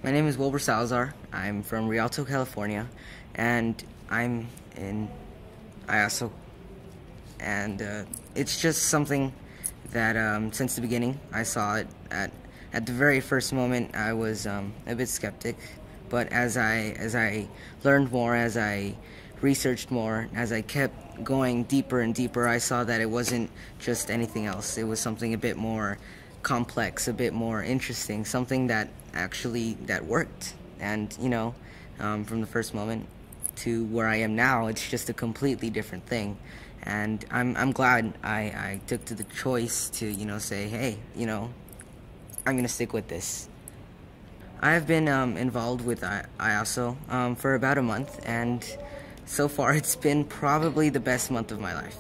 My name is Wilbur Salazar. I'm from Rialto, California, and I'm in IASO. And it's just something that since the beginning I saw it. At the very first moment I was a bit skeptic, but as I learned more, as I researched more, as I kept going deeper and deeper, I saw that it wasn't just anything else. It was something a bit more complex, a bit more interesting, something that worked. And from the first moment to where I am now, it's just a completely different thing. And I'm glad I took to the choice to say, hey, I'm gonna stick with this. I've been involved with IASO for about a month, and so far it's been probably the best month of my life.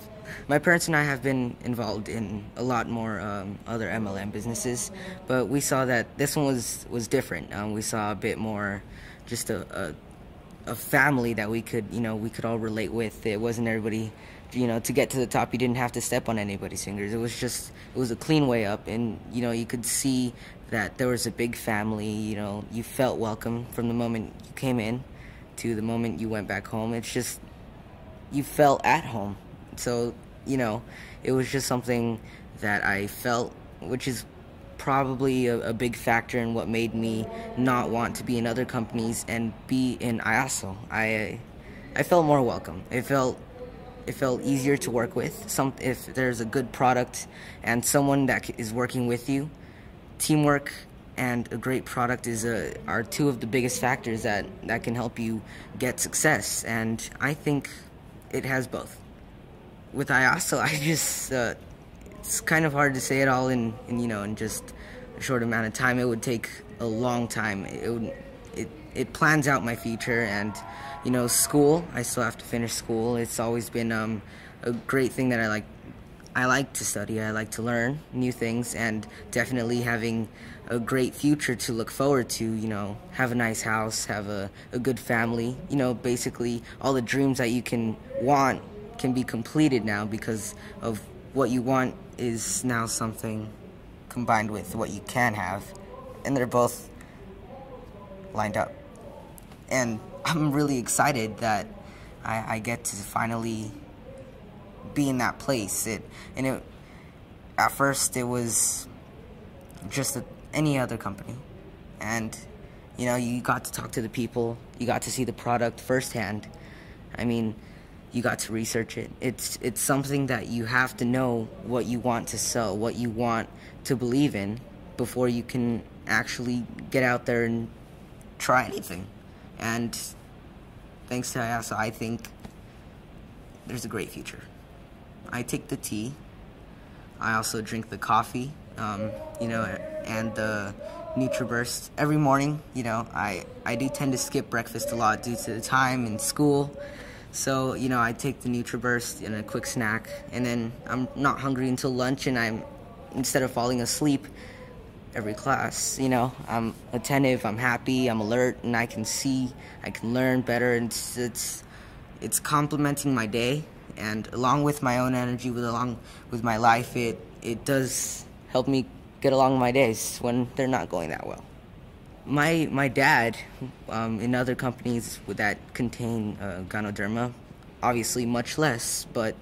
My parents and I have been involved in a lot more other MLM businesses, but we saw that this one was different. We saw a bit more just a family that we could all relate with. It wasn't everybody, to get to the top you didn't have to step on anybody's fingers. It was a clean way up, and you could see that there was a big family. You felt welcome from the moment you came in to the moment you went back home. It's just, you felt at home. So it was just something that I felt, which is probably a big factor in what made me not want to be in other companies and be in IASO. I felt more welcome. It felt easier to work with. If there's a good product and someone that is working with you, teamwork and a great product are two of the biggest factors that can help you get success. And I think it has both. With IASO, it's kind of hard to say it all in just a short amount of time. It would take a long time. It plans out my future, and school. I still have to finish school. It's always been a great thing that I like to study. I like to learn new things, and definitely having a great future to look forward to. Have a nice house, have a good family. Basically all the dreams that you can want can be completed now, because of what you want is now something combined with what you can have, and they're both lined up. And I'm really excited that I get to finally be in that place. At first it was just any other company, and you got to talk to the people, you got to see the product firsthand. You got to research it. It's something that you have to know what you want to sell, what you want to believe in, before you can actually get out there and try anything. And thanks to IASO, I think there's a great future. I take the tea. I also drink the coffee, and the NutriBurst every morning. I do tend to skip breakfast a lot due to the time in school. So, I take the NutriBurst and a quick snack, and then I'm not hungry until lunch, and instead of falling asleep every class, I'm attentive, I'm happy, I'm alert, and I can see, I can learn better, and it's complementing my day, and along with my own energy, along with my life, it does help me get along with my days when they're not going that well. My dad, in other companies that contain Ganoderma, obviously much less, but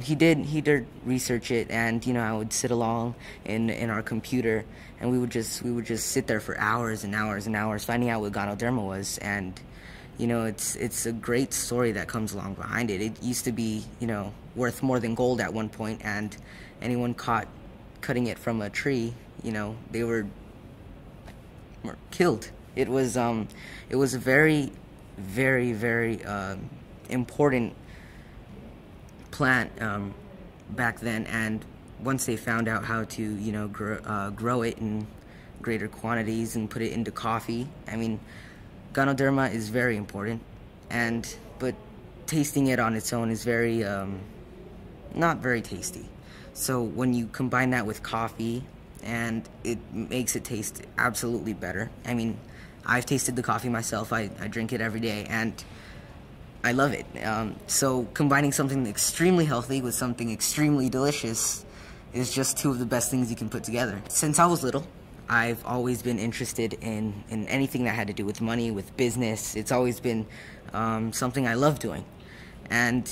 he did research it, and I would sit along in our computer, and we would just sit there for hours and hours and hours finding out what Ganoderma was. And it's a great story that comes along behind it. It used to be worth more than gold at one point, and anyone caught cutting it from a tree, they were killed. It was a very, very, very important plant back then, and once they found out how to grow it in greater quantities and put it into coffee, Ganoderma is very important, but tasting it on its own is very not very tasty. So when you combine that with coffee, and it makes it taste absolutely better. I've tasted the coffee myself. I drink it every day, and I love it. So combining something extremely healthy with something extremely delicious is just two of the best things you can put together. Since I was little, I've always been interested in anything that had to do with money, with business. It's always been something I love doing. And,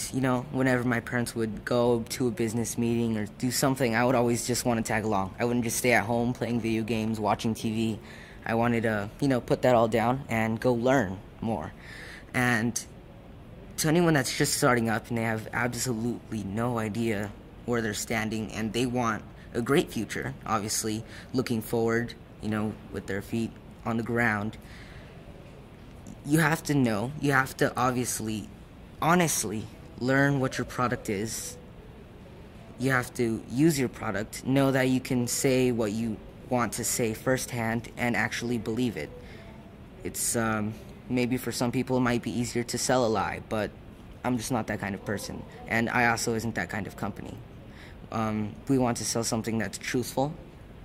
whenever my parents would go to a business meeting or do something, I would always just want to tag along. I wouldn't just stay at home playing video games, watching TV. I wanted to, put that all down and go learn more. And to anyone that's just starting up and they have absolutely no idea where they're standing and they want a great future, obviously, looking forward, with their feet on the ground, you have to obviously, honestly, learn what your product is. You have to use your product, know that you can say what you want to say firsthand and actually believe it. It's, maybe for some people it might be easier to sell a lie, but I'm just not that kind of person, and I also isn't that kind of company. We want to sell something that's truthful,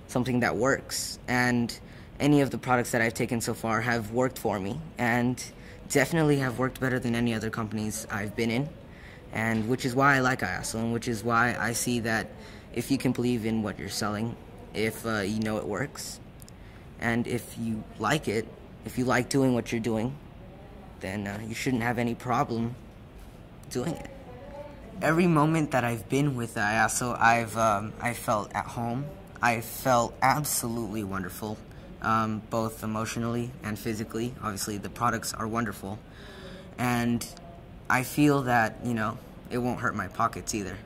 something that works, and any of the products that I've taken so far have worked for me, and definitely have worked better than any other companies I've been in, and which is why I like IASO, and which is why I see that if you can believe in what you're selling, if you know it works, and if you like it, if you like doing what you're doing, then you shouldn't have any problem doing it. Every moment that I've been with IASO, I've felt at home. I felt absolutely wonderful, both emotionally and physically. Obviously, the products are wonderful, and I feel that, it won't hurt my pockets either.